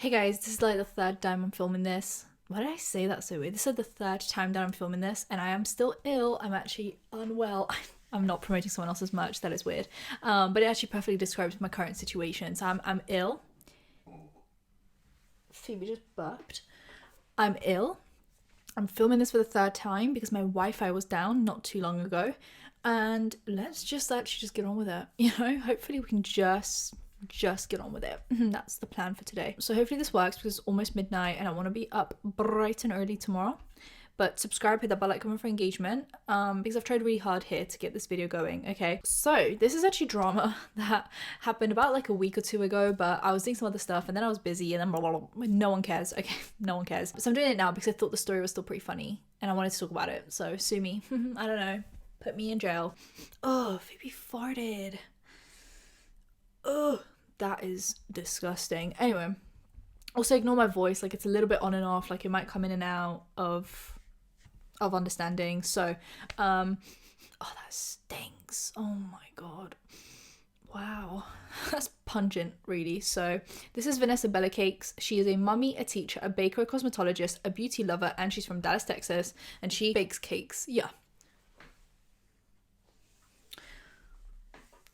Hey guys, this is like the third time I'm filming this. Why did I say that so weird? This is the third time that I'm filming this, and I am still ill. I'm actually unwell. I'm not promoting someone else's merch, that is weird. But it actually perfectly describes my current situation. So I'm ill. Phoebe just burped. I'm ill. I'm filming this for the third time because my Wi-Fi was down not too long ago. And let's just actually just get on with it. Hopefully we can just get on with it. That's the plan for today. So hopefully this works because it's almost midnight and I want to be up bright and early tomorrow. But subscribe, hit that bell icon for engagement, because I've tried really hard here to get this video going. Okay, so this is actually drama that happened about like a week or two ago, but I was doing some other stuff and then I was busy and then blah, blah, blah. No one cares. Okay, no one cares. So I'm doing it now because I thought the story was still pretty funny and I wanted to talk about it. So sue me. I don't know. Put me in jail. Oh, Phoebe farted. Oh, that is disgusting. Anyway, also ignore my voice. Like, it's a little bit on and off. Like, it might come in and out of understanding. So, oh, that stinks. Oh my god. Wow. That's pungent, really. So, this is Vanessa Bella Cakes. She is a mummy, a teacher, a baker, a cosmetologist, a beauty lover, and she's from Dallas, Texas, and she bakes cakes. Yeah.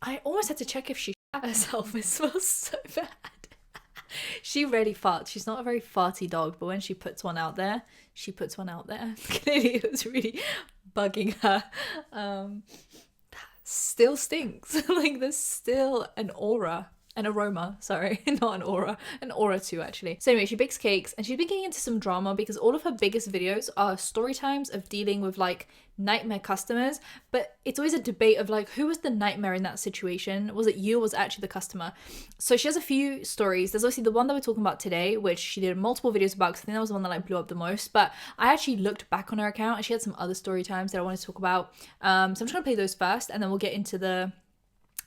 I almost had to check if she herself. It smells so bad. She really farts. She's not a very farty dog, but when she puts one out there, she puts one out there. Clearly it was really bugging her. That still stinks. Like, there's still an aroma, sorry, not an aura too, actually. So anyway, she bakes cakes and she's been getting into some drama because all of her biggest videos are story times of dealing with like nightmare customers, but it's always a debate of like, who was the nightmare in that situation? Was it you or was it actually the customer? So she has a few stories. There's obviously the one that we're talking about today, which she did multiple videos about because I think that was the one that like blew up the most, but I actually looked back on her account and she had some other story times that I wanted to talk about. So I'm just gonna play those first and then we'll get into the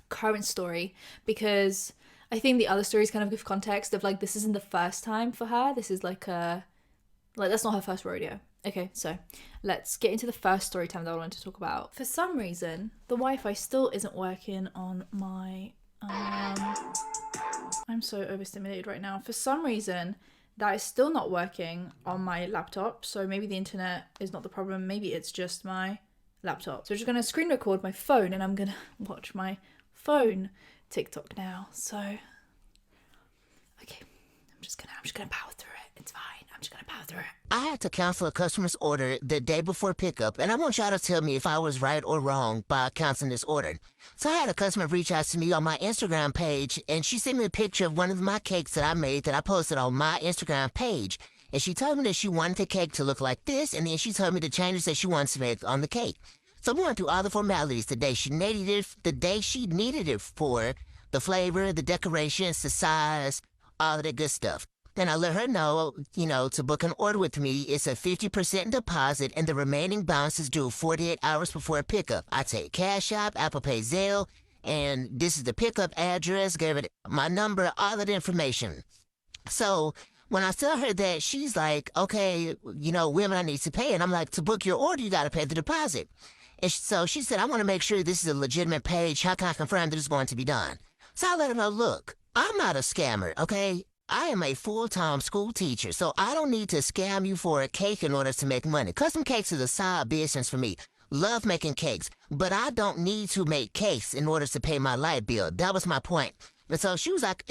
current story because I think the other stories kind of give context of like, this isn't the first time for her. This is like that's not her first rodeo. Okay, so let's get into the first story time that I wanted to talk about. For some reason, the Wi-Fi still isn't working on my, I'm so overstimulated right now. For some reason, that is still not working on my laptop. So maybe the internet is not the problem. Maybe it's just my laptop. So I'm just going to screen record my phone and I'm going to watch my phone TikTok now. So, okay, I'm just gonna power through it. It's fine. I'm just gonna power through it. I had to cancel a customer's order the day before pickup, and I want y'all to tell me if I was right or wrong by canceling this order. So I had a customer reach out to me on my Instagram page, and she sent me a picture of one of my cakes that I made that I posted on my Instagram page. And she told me that she wanted the cake to look like this, and then she told me the changes that she wants to make on the cake. So we went through all the formalities the day she needed it for, the flavor, the decorations, the size, all of that good stuff. Then I let her know, to book an order with me, it's a 50% deposit and the remaining balance is due 48 hours before pickup. I take Cash App, Apple Pay, Zelle, and this is the pickup address, gave it my number, all of the information. So when I tell her that, she's like, okay, when I need to pay? And I'm like, to book your order, you got to pay the deposit. And so she said, I want to make sure this is a legitimate page. How can I confirm that it's going to be done? So I let her know, look, I'm not a scammer, okay? I am a full-time school teacher, so I don't need to scam you for a cake in order to make money. Custom cakes is a side business for me. Love making cakes, but I don't need to make cakes in order to pay my light bill. That was my point. And so she was like,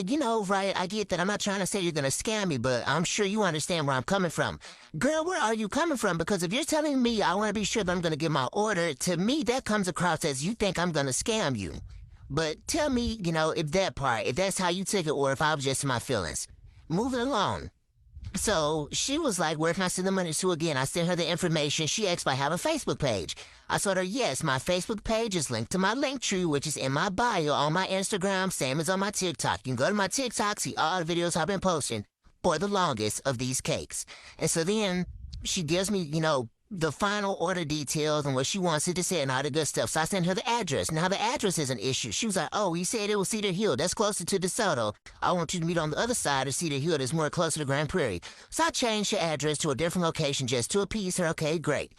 right, I get that. I'm not trying to say you're going to scam me, but I'm sure you understand where I'm coming from. Girl, where are you coming from? Because if you're telling me I want to be sure that I'm going to get my order, to me, that comes across as you think I'm going to scam you. But tell me, if that's how you took it or if I was just in my feelings. Moving along. So she was like, where can I send the money to again? I sent her the information. She asked if I have a Facebook page. I told her, yes, my Facebook page is linked to my Linktree, which is in my bio on my Instagram, same as on my TikTok. You can go to my TikTok, see all the videos I've been posting for the longest of these cakes. And so then she gives me, the final order details and what she wants it to say and all the good stuff. So I sent her the address. Now, the address is an issue. She was like, oh, you said it was Cedar Hill. That's closer to DeSoto. I want you to meet on the other side of Cedar Hill that's more closer to Grand Prairie. So I changed her address to a different location just to appease her. Okay, great.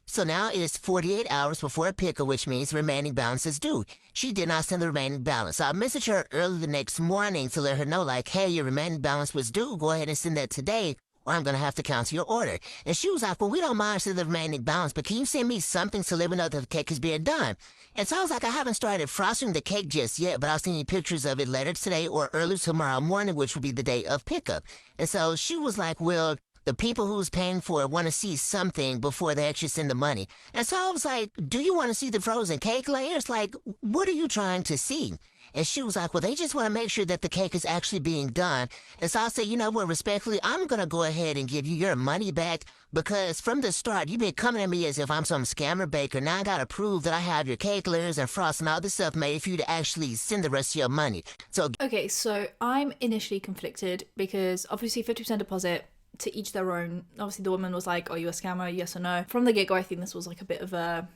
So now it is 48 hours before pickup, which means remaining balance is due. She did not send the remaining balance. So I messaged her early the next morning to let her know, like, hey, your remaining balance was due. Go ahead and send that today, or I'm going to have to cancel your order. And she was like, well, we don't mind sending the remaining balance, but can you send me something to let me know that the cake is being done? And so I was like, I haven't started frosting the cake just yet, but I'll send you pictures of it later today or early tomorrow morning, which will be the day of pickup. And so she was like, well, the people who's paying for it want to see something before they actually send the money. And so I was like, do you want to see the frozen cake layers? Like, what are you trying to see? And she was like, well, they just want to make sure that the cake is actually being done. And so I said, you know what, respectfully, I'm going to go ahead and give you your money back because from the start, you've been coming at me as if I'm some scammer baker. Now I got to prove that I have your cake layers and frost and all this stuff made for you to actually send the rest of your money. So, okay, so I'm initially conflicted because obviously 50% deposit, to each their own. Obviously the woman was like, are you a scammer, yes or no? From the get-go, I think this was like a bit of a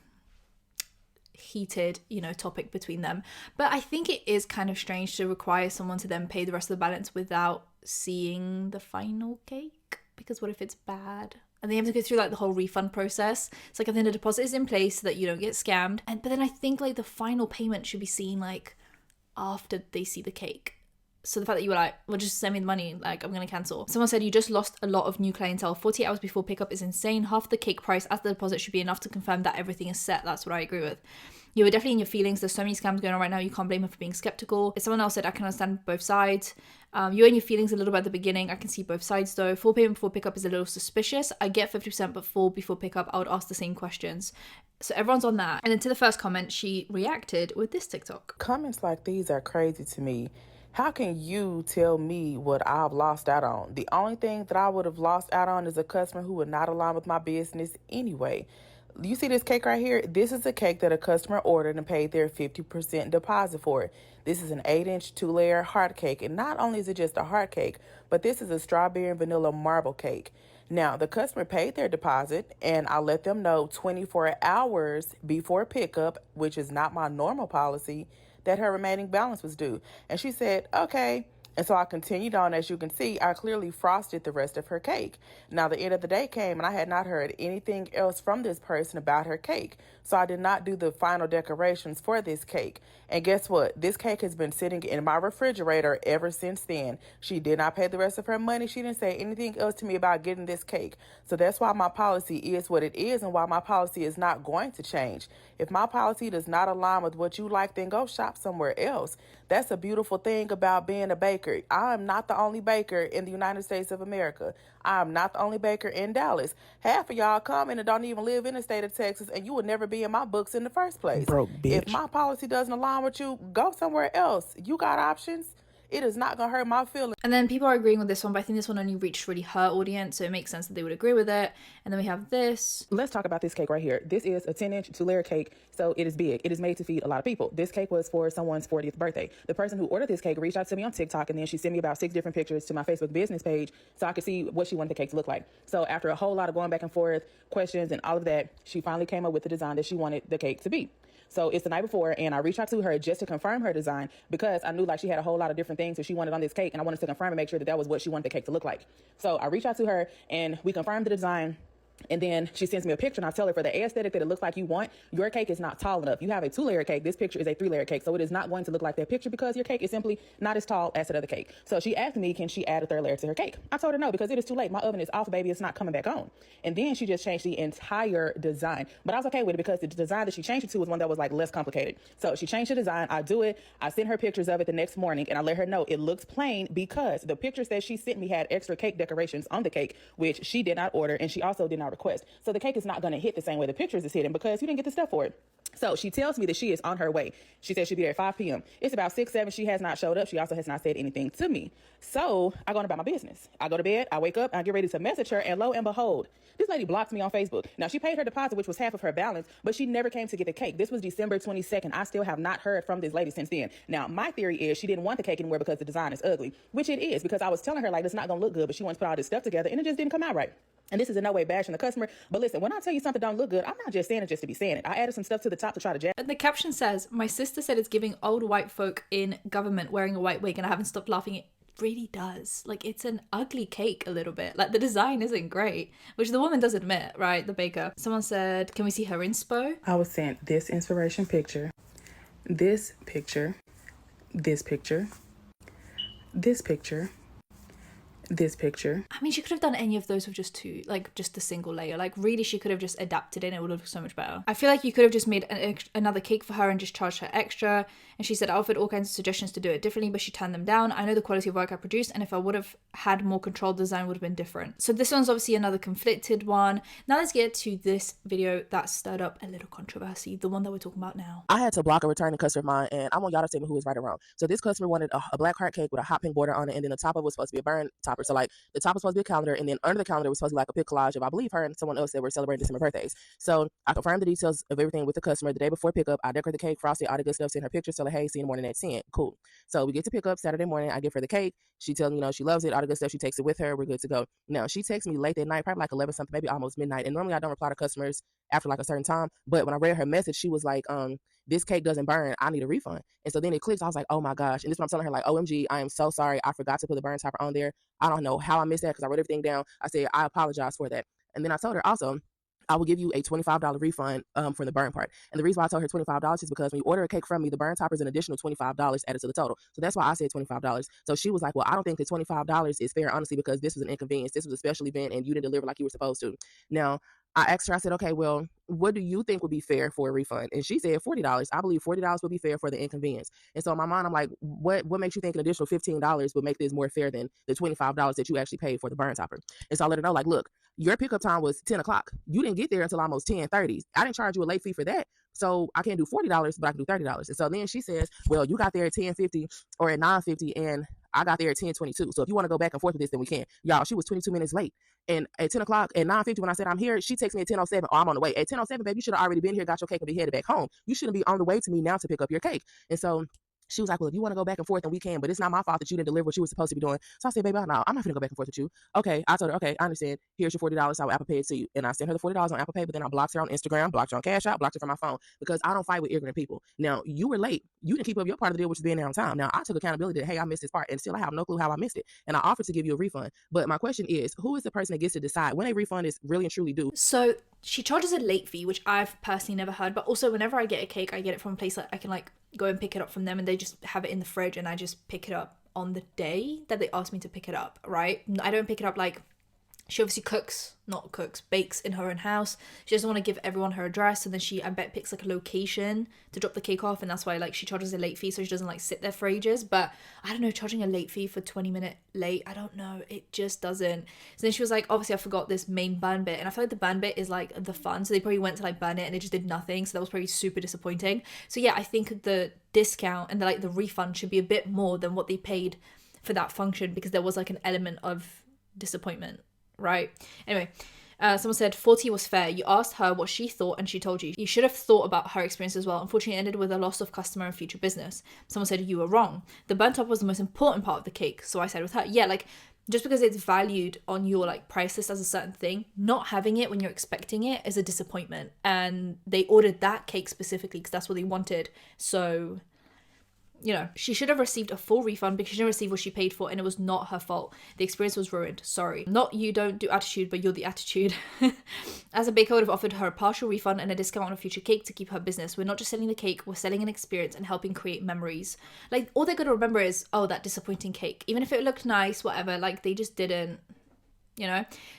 heated, topic between them. But I think it is kind of strange to require someone to then pay the rest of the balance without seeing the final cake, because what if it's bad? And then you have to go through like the whole refund process. It's like, I think the deposit is in place so that you don't get scammed. But then I think like the final payment should be seen like after they see the cake. So the fact that you were like, well, just send me the money, like, I'm going to cancel. Someone said you just lost a lot of new clientele. 48 hours before pickup is insane. Half the cake price as the deposit should be enough to confirm that everything is set. That's what I agree with. You were definitely in your feelings. There's so many scams going on right now. You can't blame her for being skeptical. If someone else said, I can understand both sides. You're in your feelings a little bit at the beginning. I can see both sides though. Full payment before pickup is a little suspicious. I get 50%, but full before pickup, I would ask the same questions. So everyone's on that. And then to the first comment, she reacted with this TikTok. Comments like these are crazy to me. How can you tell me what I've lost out on? The only thing that I would have lost out on is a customer who would not align with my business anyway. You see this cake right here? This is a cake that a customer ordered and paid their 50% deposit for. This is an 8-inch 2-layer heart cake. And not only is it just a heart cake, but this is a strawberry and vanilla marble cake. Now, the customer paid their deposit, and I let them know 24 hours before pickup, which is not my normal policy, that her remaining balance was due. And she said, okay. And so I continued on. As you can see, I clearly frosted the rest of her cake. Now, the end of the day came, and I had not heard anything else from this person about her cake. So I did not do the final decorations for this cake. And guess what? This cake has been sitting in my refrigerator ever since then. She did not pay the rest of her money. She didn't say anything else to me about getting this cake. So that's why my policy is what it is and why my policy is not going to change. If my policy does not align with what you like, then go shop somewhere else. That's a beautiful thing about being a baker. I am not the only baker in the United States of America. I am not the only baker in Dallas. Half of y'all come in and don't even live in the state of Texas, and you would never be in my books in the first place. Broke bitch. If my policy doesn't align with you, go somewhere else. You got options. It is not going to hurt my feelings. And then people are agreeing with this one, but I think this one only reached really her audience, so it makes sense that they would agree with it. And then we have this. Let's talk about this cake right here. This is a 10-inch 2-layer cake, so it is big. It is made to feed a lot of people. This cake was for someone's 40th birthday. The person who ordered this cake reached out to me on TikTok, and then she sent me about 6 different pictures to my Facebook business page so I could see what she wanted the cake to look like. So after a whole lot of going back and forth, questions and all of that, she finally came up with the design that she wanted the cake to be. So it's the night before, and I reached out to her just to confirm her design because I knew like she had a whole lot of different things that she wanted on this cake, and I wanted to confirm and make sure that that was what she wanted the cake to look like. So I reached out to her, and we confirmed the design. And then she sends me a picture, and I tell her for the aesthetic that it looks like you want, your cake is not tall enough. You have a 2-layer cake. This picture is a 3-layer cake. So it is not going to look like that picture because your cake is simply not as tall as that other cake. So she asked me, can she add a 3rd layer to her cake? I told her no, because it is too late. My oven is off, baby. It's not coming back on. And then she just changed the entire design. But I was okay with it because the design that she changed it to was one that was like less complicated. So she changed the design. I do it. I sent her pictures of it the next morning, and I let her know it looks plain because the pictures that she sent me had extra cake decorations on the cake, which she did not order, and she also did not request. So the cake is not going to hit the same way the pictures is hitting because you didn't get the stuff for it. So she tells me that she is on her way. She said she'll be there at 5 p.m. It's about 6, 7. She has not showed up. She also has not said anything to me. So I go on about my business. I go to bed, I wake up, I get ready to message her, and lo and behold, this lady blocked me on Facebook. Now, she paid her deposit, which was half of her balance, but she never came to get the cake. This was December 22nd. I still have not heard from this lady since then. Now, my theory is she didn't want the cake anymore because the design is ugly, which it is, because I was telling her, like, it's not going to look good, but she wants to put all this stuff together, and it just didn't come out right. And this is in no way bashing the customer. But listen, when I tell you something don't look good, I'm not just saying it just to be saying it. I added some stuff to the top to try to jazz. The caption says, my sister said it's giving old white folk in government wearing a white wig, and I haven't stopped laughing really does. Like, it's an ugly cake a little bit. Like, the design isn't great, which the woman does admit, right? The baker. Someone said, can we see her inspo? I was sent this inspiration picture, this picture, this picture, this picture, this picture. I mean, she could have done any of those with just two, like just a single layer. Like, really, she could have just adapted it and it would have looked so much better. I feel like you could have just made another cake for her and just charged her extra. And she said, I offered all kinds of suggestions to do it differently, but she turned them down. I know the quality of work I produced, and if I would have had more control, the design would have been different. So this one's obviously another conflicted one. Now let's get to this video that stirred up a little controversy, the one that we're talking about now. I had to block a returning customer of mine, and I want y'all to tell me who was right or wrong. So this customer wanted a black heart cake with a hot pink border on it, and then the top of it was supposed to be a burn topper. So like the top was supposed to be a calendar, and then under the calendar was supposed to be like a pic collage of, I believe, her and someone else that were celebrating December birthdays. So I confirmed the details of everything with the customer the day before pickup. I decorated the cake, frosted, all the good stuff, sent her pictures, tell her, hey, see you in the morning at 10. Cool. So we get to pick up Saturday morning. I give her the cake. She tells me, she loves it, all the good stuff. She takes it with her. We're good to go. Now, she texts me late that night, probably like 11 something, maybe almost midnight. And normally I don't reply to customers after like a certain time. But when I read her message, she was like, this cake doesn't burn. I need a refund. And so then it clicks. I was like, oh my gosh. And this is what I'm telling her, like, OMG, I am so sorry. I forgot to put the burn topper on there. I don't know how I missed that because I wrote everything down. I said, I apologize for that. And then I told her also, I will give you a $25 refund for the burn part. And the reason why I told her $25 is because when you order a cake from me, the burn topper is an additional $25 added to the total. So that's why I said $25. So she was like, well, I don't think the $25 is fair, honestly, because this was an inconvenience. This was a special event and you didn't deliver like you were supposed to. Now, I asked her, I said, okay, well, what do you think would be fair for a refund? And she said $40. I believe $40 would be fair for the inconvenience. And so in my mind, I'm like, what makes you think an additional $15 would make this more fair than the $25 that you actually paid for the burn topper? And so I let her know, like, look, your pickup time was 10 o'clock. You didn't get there until almost 10:30. I didn't charge you a late fee for that. So I can't do $40, but I can do $30. And so then she says, well, you got there at 10:50 or at 9:50 and I got there at 10:22. So if you want to go back and forth with this, then we can. Y'all, she was 22 minutes late. And at 10 o'clock, at 9:50, when I said I'm here, she texts me at 10:07. Oh, I'm on the way. At 10:07, babe, you should have already been here, got your cake, and be headed back home. You shouldn't be on the way to me now to pick up your cake. And so she was like, well, if you want to go back and forth, then we can, but it's not my fault that you didn't deliver what you were supposed to be doing. So I said, baby, no, I'm not going to go back and forth with you. Okay. I told her, okay, I understand. Here's your $40. I will Apple Pay it to you. And I sent her the $40 on Apple Pay, but then I blocked her on Instagram, blocked her on Cash App, blocked her from my phone because I don't fight with ignorant people. Now, you were late. You didn't keep up your part of the deal, which is being there on time. Now, I took accountability that, hey, I missed this part, and still I have no clue how I missed it. And I offered to give you a refund. But my question is, who is the person that gets to decide when a refund is really and truly due? So she charges a late fee, which I've personally never heard, but also whenever I get a cake, I get it from a place that I can like go and pick it up from them, and they just have it in the fridge and I just pick it up on the day that they ask me to pick it up, right? I don't pick it up like, she obviously bakes in her own house. She doesn't want to give everyone her address, and then she, I bet, picks like a location to drop the cake off, and that's why like she charges a late fee so she doesn't like sit there for ages. But I don't know, charging a late fee for 20-minute late, I don't know, it just doesn't. So then she was like, obviously I forgot this main burn bit, and I feel like the burn bit is like the fun, so they probably went to like burn it and it just did nothing, so that was probably super disappointing. So yeah, I think the discount and the refund should be a bit more than what they paid for that function, because there was like an element of disappointment, right? Anyway, someone said 40 was fair. You asked her what she thought and she told you. You should have thought about her experience as well. Unfortunately, it ended with a loss of customer and future business. Someone said you were wrong. The burnt top was the most important part of the cake. So I said with her, yeah, like just because it's valued on your like price list as a certain thing, not having it when you're expecting it is a disappointment. And they ordered that cake specifically because that's what they wanted. So she should have received a full refund because she didn't receive what she paid for, and it was not her fault. The experience was ruined. Sorry. Not you don't do attitude, but you're the attitude. As a baker, I would have offered her a partial refund and a discount on a future cake to keep her business. We're not just selling the cake, we're selling an experience and helping create memories. Like, all they're going to remember is, oh, that disappointing cake. Even if it looked nice, whatever, like, they just didn't,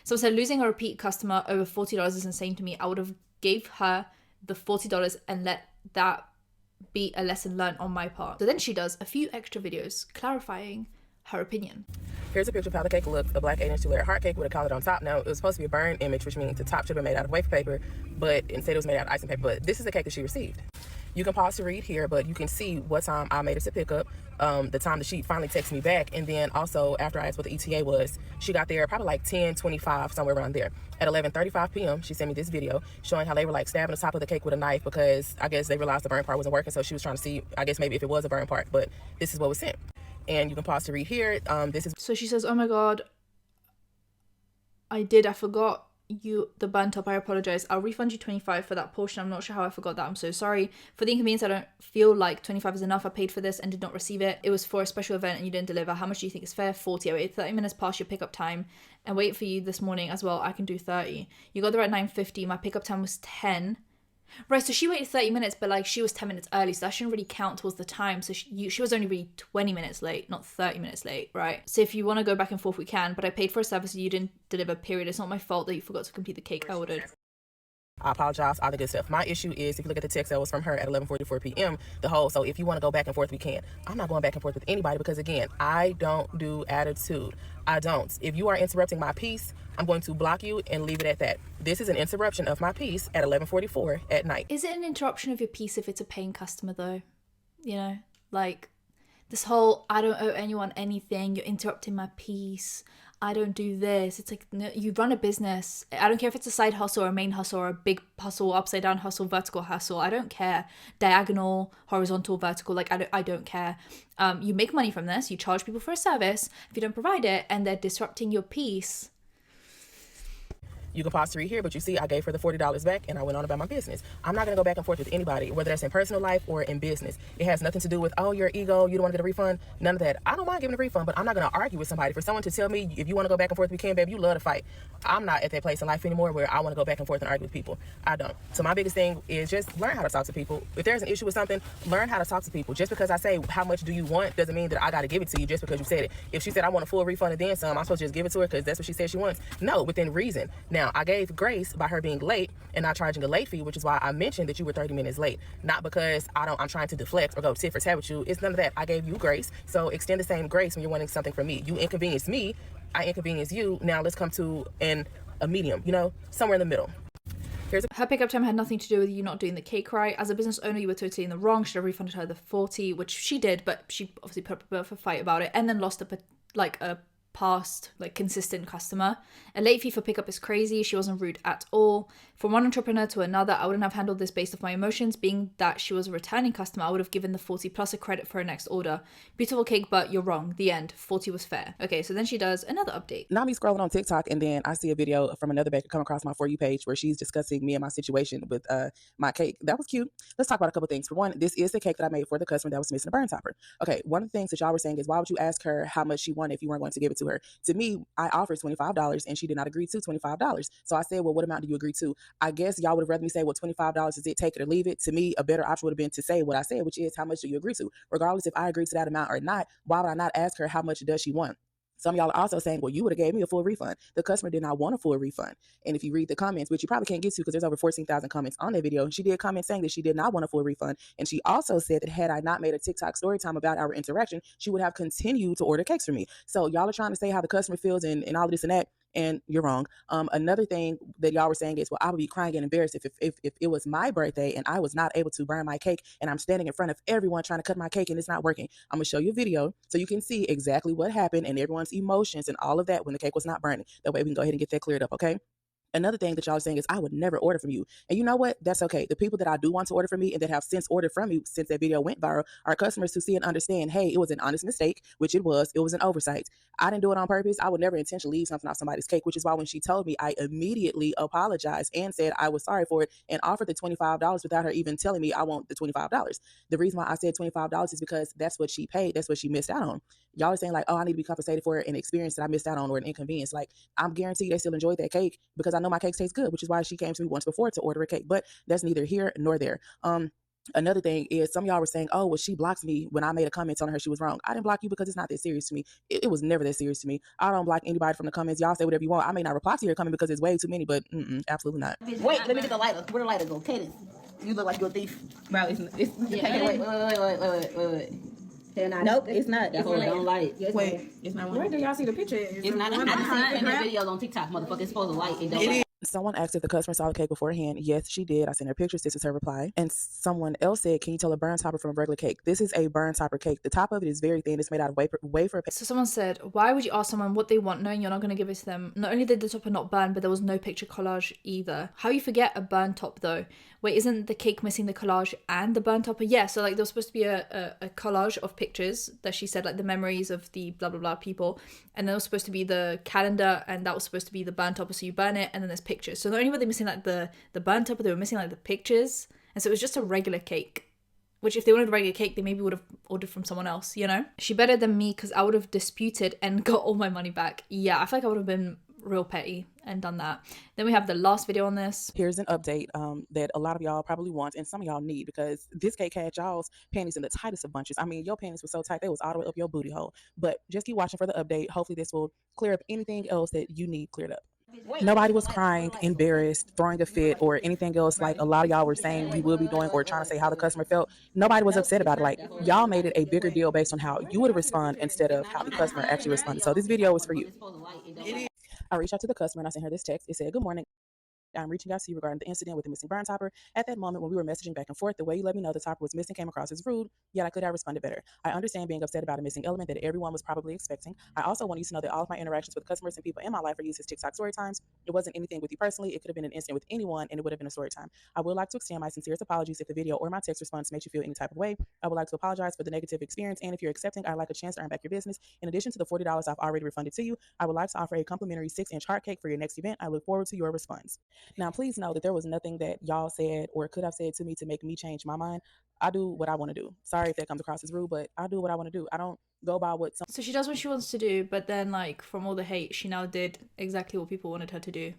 So losing a repeat customer over $40 is insane to me. I would have gave her the $40 and let that be a lesson learned on my part. So then she does a few extra videos clarifying her opinion. Here's a picture of how the cake looked: a black 8-inch 2-layer heart cake with a calendar on top. Now, it was supposed to be a burn image, which means the top should have been made out of wafer paper, but instead it was made out of icing paper. But this is the cake that she received. You can pause to read here, but you can see what time I made it to pick up, the time that she finally texted me back, and then also after I asked what the ETA was, she got there probably like 10:25, somewhere around there. At 11:35 p.m., she sent me this video showing how they were like stabbing the top of the cake with a knife because I guess they realized the burn part wasn't working, so she was trying to see, I guess, maybe if it was a burn part, but this is what was sent. And you can pause to read here. This is... So she says, oh my God, I forgot the burnt top, I apologize. I'll refund you 25 for that portion. I'm not sure how I forgot that. I'm so sorry. For the inconvenience, I don't feel like 25 is enough. I paid for this and did not receive it. It was for a special event and you didn't deliver. How much do you think is fair? 40. I waited 30 minutes past your pickup time and wait for you this morning as well. I can do 30. You got there at 9:50. My pickup time was 10. Right, so she waited 30 minutes, but like she was 10 minutes early, so that shouldn't really count towards the time. So she was only really 20 minutes late, not 30 minutes late, right? So if you want to go back and forth, we can, but I paid for a service you didn't deliver, period. It's not my fault that you forgot to complete the cake I ordered. I apologize, all the good stuff. My issue is, if you look at the text that was from her at 11:44 p.m., so if you want to go back and forth, we can. I'm not going back and forth with anybody because, again, I don't do attitude. I don't. If you are interrupting my peace, I'm going to block you and leave it at that. This is an interruption of my peace at 11:44 at night. Is it an interruption of your peace if it's a paying customer, though? You know, like this whole, I don't owe anyone anything, you're interrupting my peace, I don't do this. It's like, no, you run a business. I don't care if it's a side hustle or a main hustle or a big hustle, upside down hustle, vertical hustle. I don't care. Diagonal, horizontal, vertical. Like, I don't care. You make money from this. You charge people for a service. If you don't provide it and they're disrupting your peace, You can pause to read here, but you see I gave her the $40 back and I went on about my business. I'm not going to go back and forth with anybody, whether that's in personal life or in business. It has nothing to do with, oh, your ego, you don't want to get a refund. None of that. I don't mind giving a refund, but I'm not going to argue with somebody. For someone to tell me, if you want to go back and forth, we can, baby, you love to fight. I'm not at that place in life anymore where I want to go back and forth and argue with people. I don't. So my biggest thing is just learn how to talk to people. If there's an issue with something, learn how to talk to people. Just because I say, how much do you want, doesn't mean that I got to give it to you just because you said it. If she said I want a full refund and then some, I'm supposed to just give it to her because that's what she said she wants. No, within reason. Now, I gave grace by her being late and not charging a late fee, which is why I mentioned that you were 30 minutes late. Not because I'm trying to deflect or go tit for tat with you. It's none of that. I gave you grace. So extend the same grace when you're wanting something from me. You inconvenience me, I inconvenience you. Now let's come to a medium, somewhere in the middle. Her pickup time had nothing to do with you not doing the cake right. As a business owner, you were totally in the wrong. Should have refunded her the 40, which she did, but she obviously put up a bit of a fight about it and then lost a past, consistent customer. A late fee for pickup is crazy. She wasn't rude at all. From one entrepreneur to another, I wouldn't have handled this based off my emotions. Being that she was a returning customer, I would have given the 40 plus a credit for her next order. Beautiful cake, but you're wrong. The end. 40 was fair. Okay, so then she does another update. Now me scrolling on TikTok and then I see a video from another baker come across my For You page where she's discussing me and my situation with my cake. That was cute. Let's talk about a couple things. For one, this is the cake that I made for the customer that was missing a burn topper. Okay, one of the things that y'all were saying is, why would you ask her how much she wanted if you weren't going to give it to her? To me, I offered $25 and she did not agree to $25. So I said, well, what amount do you agree to? I guess y'all would have rather me say, well, $25 is it, take it or leave it. To me, a better option would have been to say what I said, which is, how much do you agree to? Regardless if I agree to that amount or not, why would I not ask her how much does she want? Some of y'all are also saying, well, you would have gave me a full refund. The customer did not want a full refund. And if you read the comments, which you probably can't get to because there's over 14,000 comments on that video, she did comment saying that she did not want a full refund. And she also said that had I not made a TikTok story time about our interaction, she would have continued to order cakes for me. So y'all are trying to say how the customer feels and all of this and that. And you're wrong. Another thing that y'all were saying is, well, I would be crying and embarrassed if it was my birthday and I was not able to burn my cake and I'm standing in front of everyone trying to cut my cake and it's not working. I'm going to show you a video so you can see exactly what happened and everyone's emotions and all of that when the cake was not burning. That way we can go ahead and get that cleared up, okay? Another thing that y'all are saying is, I would never order from you. And you know what? That's okay. The people that I do want to order from me and that have since ordered from you since that video went viral are customers who see and understand, hey, it was an honest mistake, which it was an oversight. I didn't do it on purpose. I would never intentionally leave something off somebody's cake, which is why when she told me, I immediately apologized and said I was sorry for it and offered the $25 without her even telling me I want the $25. The reason why I said $25 is because that's what she paid. That's what she missed out on. Y'all are saying like, oh, I need to be compensated for an experience that I missed out on or an inconvenience. Like, I'm guaranteed they still enjoyed that cake because I know my cakes taste good, which is why she came to me once before to order a cake. But that's neither here nor there. Another thing is, some of y'all were saying, oh, well, she blocked me when I made a comment telling her she was wrong. I didn't block you because it's not that serious to me. It was never that serious to me. I don't block anybody from the comments. Y'all say whatever you want. I may not reply to your comment because it's way too many, but absolutely not. Wait, let me get the lighter. Where the lighter go? Cadence. You look like you're a thief. Bro, it's yeah, wait. Nope, it's not. That's why I don't light. Wait, it's not one. Where do y'all see the picture? It's not. I just seen videos on TikTok. Motherfucker, it's supposed to light. It don't light. Someone asked if the customer saw the cake beforehand. Yes, she did. I sent her pictures. This is her reply. And someone else said, can you tell a burn topper from a regular cake? This is a burn topper cake. The top of it is very thin. It's made out of wafer. So someone said, why would you ask someone what they want knowing you're not going to give it to them? Not only did the topper not burn, but there was no picture collage either. How you forget a burn top though? Wait, isn't the cake missing the collage and the burn topper? Yeah, so there was supposed to be a collage of pictures that she said, the memories of the blah blah blah people, and there was supposed to be the calendar, and that was supposed to be the burn topper, so you burn it and then there's pictures. So not only were they missing like the burnt up, but they were missing like the pictures. And so it was just a regular cake. Which if they wanted a regular cake, they maybe would have ordered from someone else, you know? She better than me because I would have disputed and got all my money back. Yeah, I feel like I would have been real petty and done that. Then we have the last video on this. Here's an update that a lot of y'all probably want and some of y'all need, because this cake had y'all's panties in the tightest of bunches. I mean, your panties were so tight, they was all the way up your booty hole. But just keep watching for the update. Hopefully this will clear up anything else that you need cleared up. Nobody was crying, embarrassed, throwing a fit, or anything else like a lot of y'all were saying you will be doing, or trying to say how the customer felt. Nobody was upset about it. Like, y'all made it a bigger deal based on how you would respond instead of how the customer actually responded. So this video was for you. I reached out to the customer and I sent her this text. It said, "Good morning. I'm reaching out to you regarding the incident with the missing burn topper. At that moment when we were messaging back and forth, the way you let me know the topper was missing came across as rude, yet I could have responded better. I understand being upset about a missing element that everyone was probably expecting. I also want you to know that all of my interactions with customers and people in my life are used as TikTok story times. It wasn't anything with you personally. It could have been an incident with anyone and it would have been a story time. I would like to extend my sincerest apologies if the video or my text response makes you feel any type of way. I would like to apologize for the negative experience, and if you're accepting, I'd like a chance to earn back your business. In addition to the $40 I've already refunded to you, I would like to offer a complimentary 6-inch heart cake for your next event. I look forward to your response." Now, please know that there was nothing that y'all said or could have said to me to make me change my mind. I do what I want to do. Sorry if that comes across as rude, but I do what I want to do. I don't go by what So she does what she wants to do, but then like from all the hate, she now did exactly what people wanted her to do.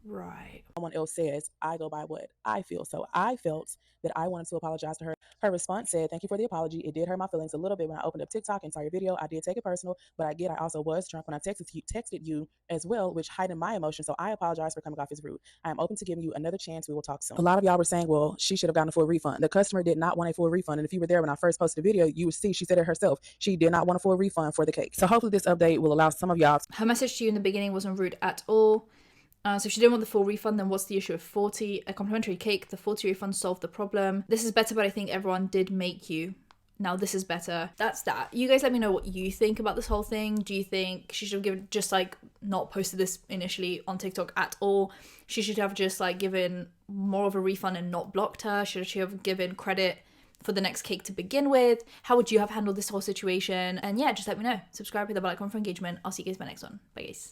Right. someone else says. I go by what I feel. So I felt that I wanted to apologize to her. Her response said, "Thank you for the apology. It did hurt my feelings a little bit when I opened up TikTok and saw your video. I did take it personal, but I also was drunk when I texted you as well, which heightened my emotions. So I apologize for coming off as rude. I am open to giving you another chance. We will talk soon." A lot of y'all were saying, well, she should have gotten a full refund. The customer did not want a full refund. And if you were there when I first posted the video, you would see she said it herself. She did not want a full refund for the cake. So hopefully this update will allow some of y'all. Her message to you in the beginning wasn't rude at all. So if she didn't want the full refund, then what's the issue of 40? A complimentary cake, the 40 refund solved the problem. This is better, but I think everyone did make you. Now this is better. That's that. You guys let me know what you think about this whole thing. Do you think she should have given, just like not posted this initially on TikTok at all? She should have just like given more of a refund and not blocked her? Should she have given credit for the next cake to begin with? How would you have handled this whole situation? And yeah, just let me know. Subscribe with the bell icon for engagement. I'll see you guys in my next one. Bye guys.